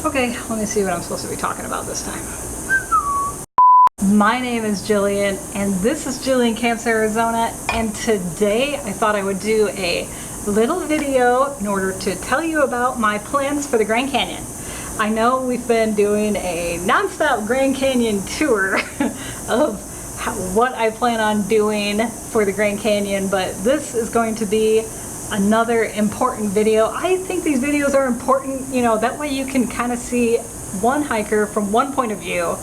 Okay, let me see what I'm supposed to be talking about this time. My name is Jillian, and this is Jillian Camps Arizona, and today I thought I would do a little video in order to tell you about my plans for the Grand Canyon. I know we've been doing a non-stop Grand Canyon tour of what I plan on doing for the Grand Canyon, but this is going to be another important video. I think these videos are important, you know, that way you can kind of see one hiker from one point of view,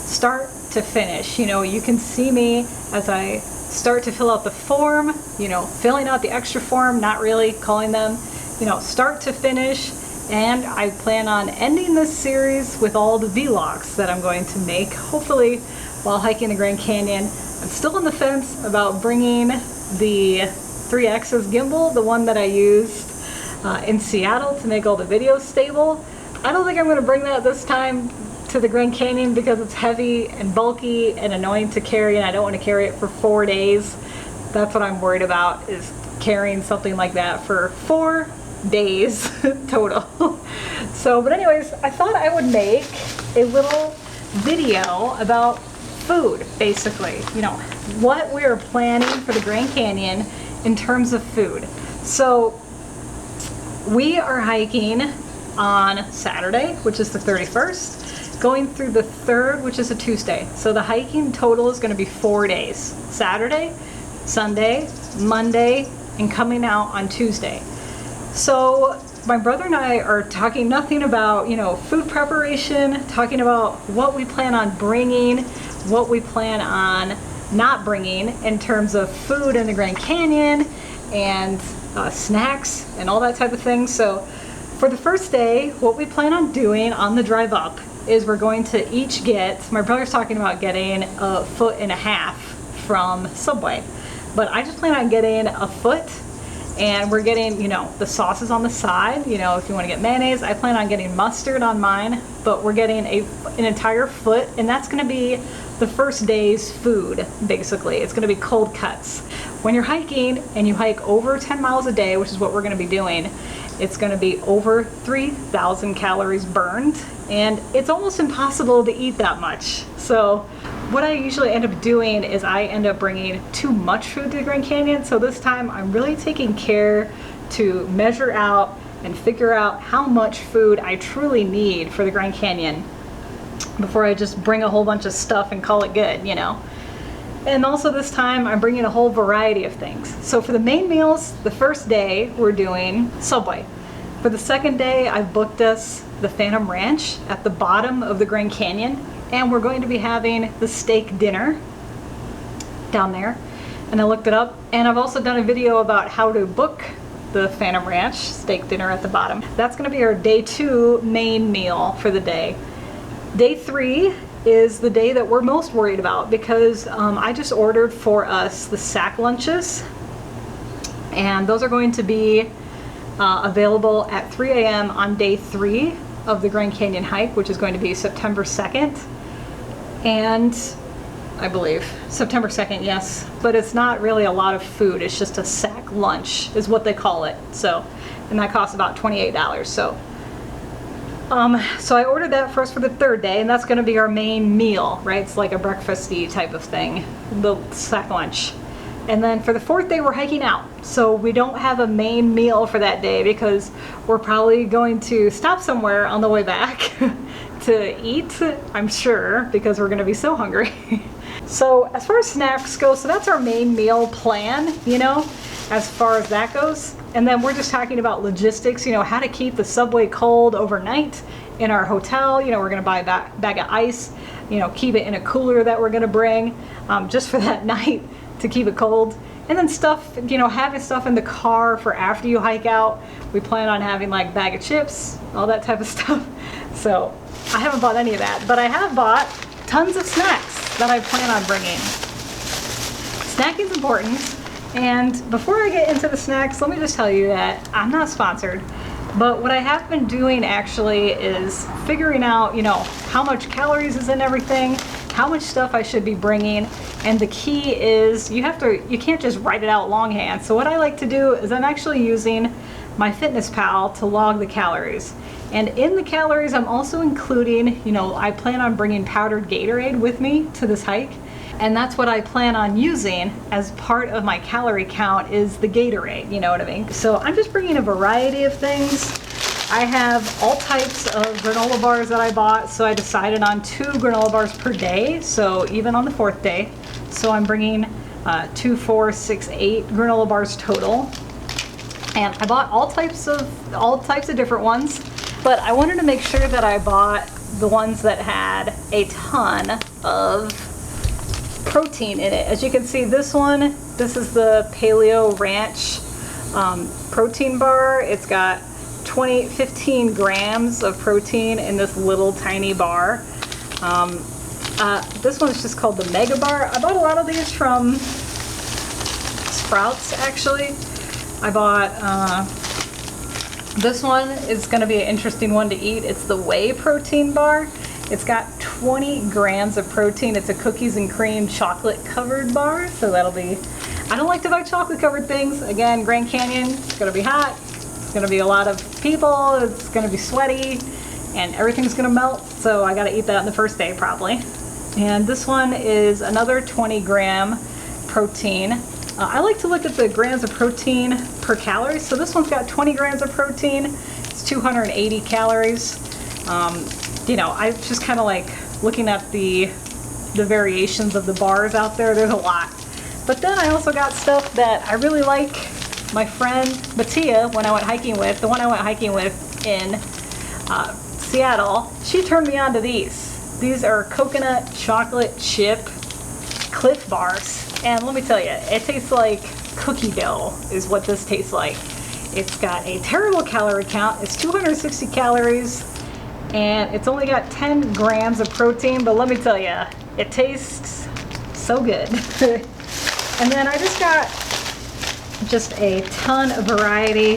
start to finish. You know, you can see me as I start to fill out the form, you know, filling out the extra form, not really calling them, you know, start to finish. And I plan on ending this series with all the vlogs that I'm going to make, hopefully while hiking the Grand Canyon. I'm still on the fence about bringing the 3X's gimbal, the one that I used in Seattle to make all the videos stable. I don't think I'm going to bring that this time to the Grand Canyon because it's heavy and bulky and annoying to carry, and I don't want to carry it for 4 days. That's what I'm worried about, is carrying something like that for 4 days total. So, but anyways, I thought I would make a little video about food, basically. You know, what we are planning for the Grand Canyon in terms of food. So, we are hiking on Saturday, which is the 31st, going through the 3rd, which is a Tuesday. So the hiking total is going to be 4 days. Saturday, Sunday, Monday, and coming out on Tuesday. So my brother and I are talking nothing about, you know, food preparation, talking about what we plan on bringing, what we plan on not bringing in terms of food in the Grand Canyon and snacks and all that type of thing. So for the first day, what we plan on doing on the drive up is we're going to each get, my brother's talking about getting 1.5 feet from Subway, but I just plan on getting 1 foot. And we're getting, you know, the sauces on the side. You know, if you want to get mayonnaise, I plan on getting mustard on mine, but we're getting an entire foot, and that's going to be the first day's food, basically. It's going to be cold cuts. When you're hiking and you hike over 10 miles a day, which is what we're going to be doing, it's going to be over 3,000 calories burned, and it's almost impossible to eat that much. So what I usually end up doing is I end up bringing too much food to the Grand Canyon. So this time I'm really taking care to measure out and figure out how much food I truly need for the Grand Canyon before I just bring a whole bunch of stuff and call it good, you know. And also this time I'm bringing a whole variety of things. So for the main meals, the first day we're doing Subway. For the second day, I've booked us the Phantom Ranch at the bottom of the Grand Canyon, and we're going to be having the steak dinner down there. And I looked it up, and I've also done a video about how to book the Phantom Ranch steak dinner at the bottom. That's going to be our day 2 main meal for the day. Day 3 is the day that we're most worried about because I just ordered for us the sack lunches, and those are going to be available at 3 a.m. on day 3 of the Grand Canyon hike, which is going to be September 2nd. And I believe September 2nd, yes, but it's not really a lot of food. It's just a sack lunch is what they call it. So, and that costs about $28. So I ordered that first for the 3rd day, and that's going to be our main meal, right? It's like a breakfasty type of thing, the sack lunch. And then for the 4th day, we're hiking out. So we don't have a main meal for that day because we're probably going to stop somewhere on the way back to eat, I'm sure, because we're going to be so hungry. So as far as snacks go, so that's our main meal plan, you know, as far as that goes. And then we're just talking about logistics, you know, how to keep the Subway cold overnight in our hotel. You know, we're going to buy a bag of ice, you know, keep it in a cooler that we're going to bring just for that night to keep it cold. And then stuff, you know, having stuff in the car for after you hike out. We plan on having like bag of chips, all that type of stuff. So I haven't bought any of that, but I have bought tons of snacks that I plan on bringing. Snacking is important. And before I get into the snacks, let me just tell you that I'm not sponsored, but what I have been doing actually is figuring out, you know, how much calories is in everything, how much stuff I should be bringing, and the key is you can't just write it out longhand. So what I like to do is I'm actually using my MyFitnessPal to log the calories. And in the calories, I'm also including, you know, I plan on bringing powdered Gatorade with me to this hike. And that's what I plan on using as part of my calorie count is the Gatorade, you know what I mean? So I'm just bringing a variety of things. I have all types of granola bars that I bought, so I decided on 2 granola bars per day, so even on the 4th day. So I'm bringing 2, 4, 6, 8 granola bars total. And I bought all types of different ones, but I wanted to make sure that I bought the ones that had a ton of protein in it. As you can see, this is the Paleo Ranch protein bar. It's got 15 grams of protein in this little tiny bar. This one's just called the Mega Bar. I bought a lot of these from Sprouts, actually. I bought, this one is going to be an interesting one to eat. It's the Whey Protein Bar. It's got 20 grams of protein. It's a cookies and cream chocolate covered bar, so that'll be, I don't like to buy chocolate covered things. Again, Grand Canyon, it's going to be hot. It's going to be a lot of people. It's going to be sweaty, and everything's going to melt, so I got to eat that on the first day probably. And this one is another 20 gram protein. I like to look at the grams of protein per calorie. So this one's got 20 grams of protein. It's 280 calories. You know, I just kind of like looking at the variations of the bars out there. There's a lot. But then I also got stuff that I really like. My friend Mattia, when I went hiking with, the one I went hiking with in Seattle, she turned me on to these. These are coconut chocolate chip Cliff bars. And let me tell you, it tastes like cookie dough is what this tastes like. It's got a terrible calorie count. It's 260 calories and it's only got 10 grams of protein, but let me tell you, it tastes so good. And then I just got a ton of variety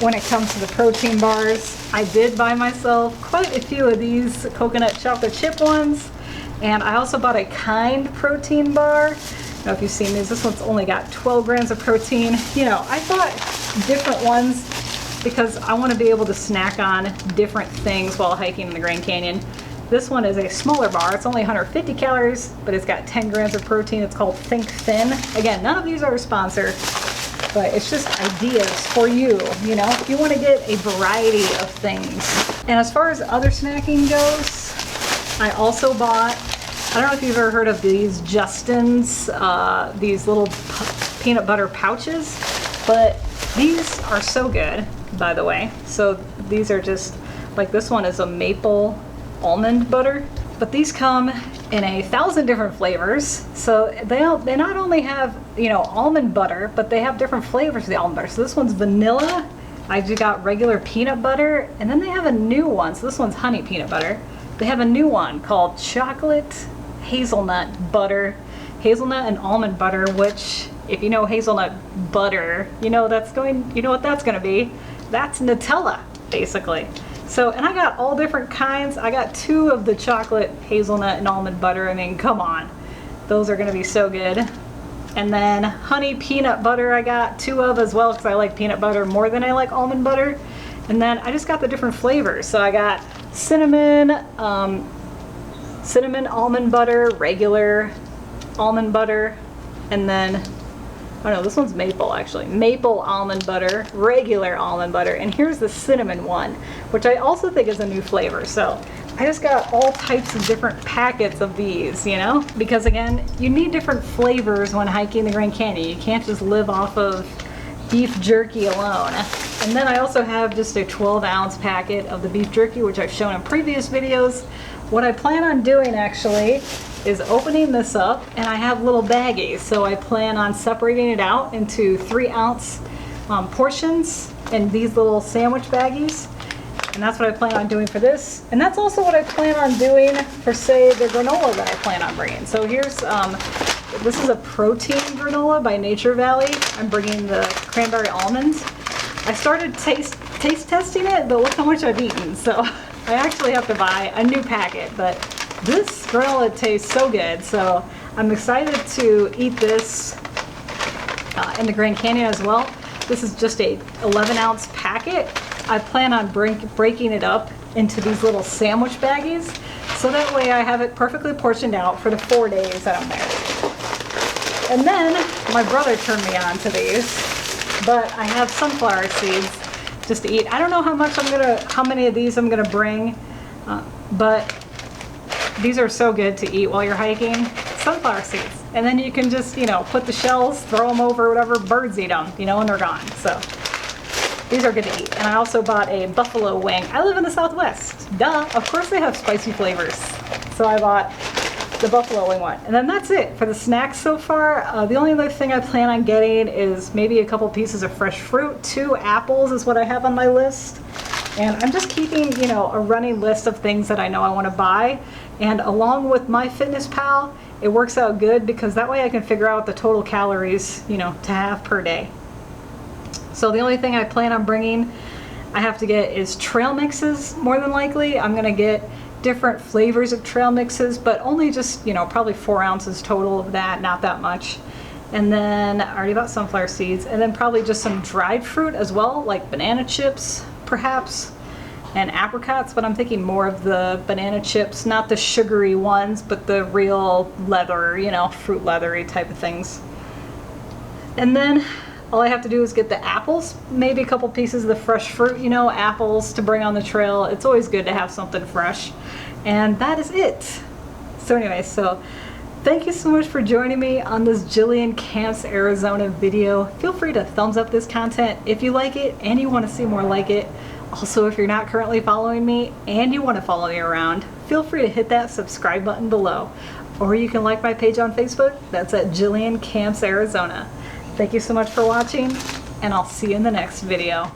when it comes to the protein bars. I did buy myself quite a few of these coconut chocolate chip ones, and I also bought a Kind protein bar. I don't know if you've seen these. This one's only got 12 grams of protein. You know, I bought different ones because I want to be able to snack on different things while hiking in the Grand Canyon. This one is a smaller bar. It's only 150 calories, but it's got 10 grams of protein. It's called Think Thin. Again, none of these are a sponsor, but it's just ideas for you, you know, if you want to get a variety of things. And as far as other snacking goes, I also bought, I don't know if you've ever heard of these Justin's, these little peanut butter pouches, but these are so good, by the way. So these are just, like this one is a maple almond butter, but these come in 1,000 different flavors. So they not only have, you know, almond butter, but they have different flavors of the almond butter. So this one's vanilla. I just got regular peanut butter, and then they have a new one. So this one's honey peanut butter. They have a new one called chocolate hazelnut butter, hazelnut and almond butter, which if you know hazelnut butter, you know what that's gonna be. That's Nutella, basically. So, and I got all different kinds. I got 2 of the chocolate hazelnut and almond butter. I mean, come on. Those are gonna be so good. And then honey peanut butter I got 2 of as well, because I like peanut butter more than I like almond butter. And then I just got the different flavors. So I got cinnamon, cinnamon almond butter, regular almond butter, and then, oh no, this one's maple actually. Maple almond butter, regular almond butter, and here's the cinnamon one, which I also think is a new flavor. So I just got all types of different packets of these, you know? Because again, you need different flavors when hiking the Grand Canyon. You can't just live off of beef jerky alone. And then I also have just a 12-ounce packet of the beef jerky, which I've shown in previous videos. What I plan on doing actually is opening this up, and I have little baggies, so I plan on separating it out into 3-ounce portions in these little sandwich baggies, and that's what I plan on doing for this. And that's also what I plan on doing for, say, the granola that I plan on bringing. So here's this is a protein granola by Nature Valley. I'm bringing the cranberry almonds. I started taste testing it, but look how much I've eaten, so I actually have to buy a new packet. But this granola tastes so good, so I'm excited to eat this in the Grand Canyon as well. This is just a 11-ounce packet, I plan on breaking it up into these little sandwich baggies, so that way I have it perfectly portioned out for the 4 days that I'm there. And then my brother turned me on to these, but I have sunflower seeds just to eat. I don't know how many of these I'm gonna bring, but these are so good to eat while you're hiking. Sunflower seeds. And then you can just, put the shells, throw them over, whatever, birds eat them, and they're gone. So these are good to eat. And I also bought a buffalo wing. I live in the Southwest. Duh, of course they have spicy flavors. So I bought the buffalo wing one. And then that's it for the snacks so far. The only other thing I plan on getting is maybe a couple pieces of fresh fruit. 2 apples is what I have on my list. And I'm just keeping, a running list of things that I know I want to buy. And along with MyFitnessPal, it works out good because that way I can figure out the total calories, to have per day. So the only thing I plan on bringing, I have to get is trail mixes, more than likely. I'm gonna get different flavors of trail mixes, but only just, probably 4 ounces total of that, not that much. And then I already bought sunflower seeds, and then probably just some dried fruit as well, like banana chips, perhaps, and apricots, but I'm thinking more of the banana chips, not the sugary ones, but the real leather, fruit leathery type of things. And then all I have to do is get the apples, maybe a couple pieces of the fresh fruit, apples to bring on the trail. It's always good to have something fresh. And that is it. So anyway, thank you so much for joining me on this Jillian Camps Arizona video. Feel free to thumbs up this content if you like it and you want to see more like it. Also, if you're not currently following me and you want to follow me around, feel free to hit that subscribe button below. Or you can like my page on Facebook. That's at Jillian Camps Arizona. Thank you so much for watching, and I'll see you in the next video.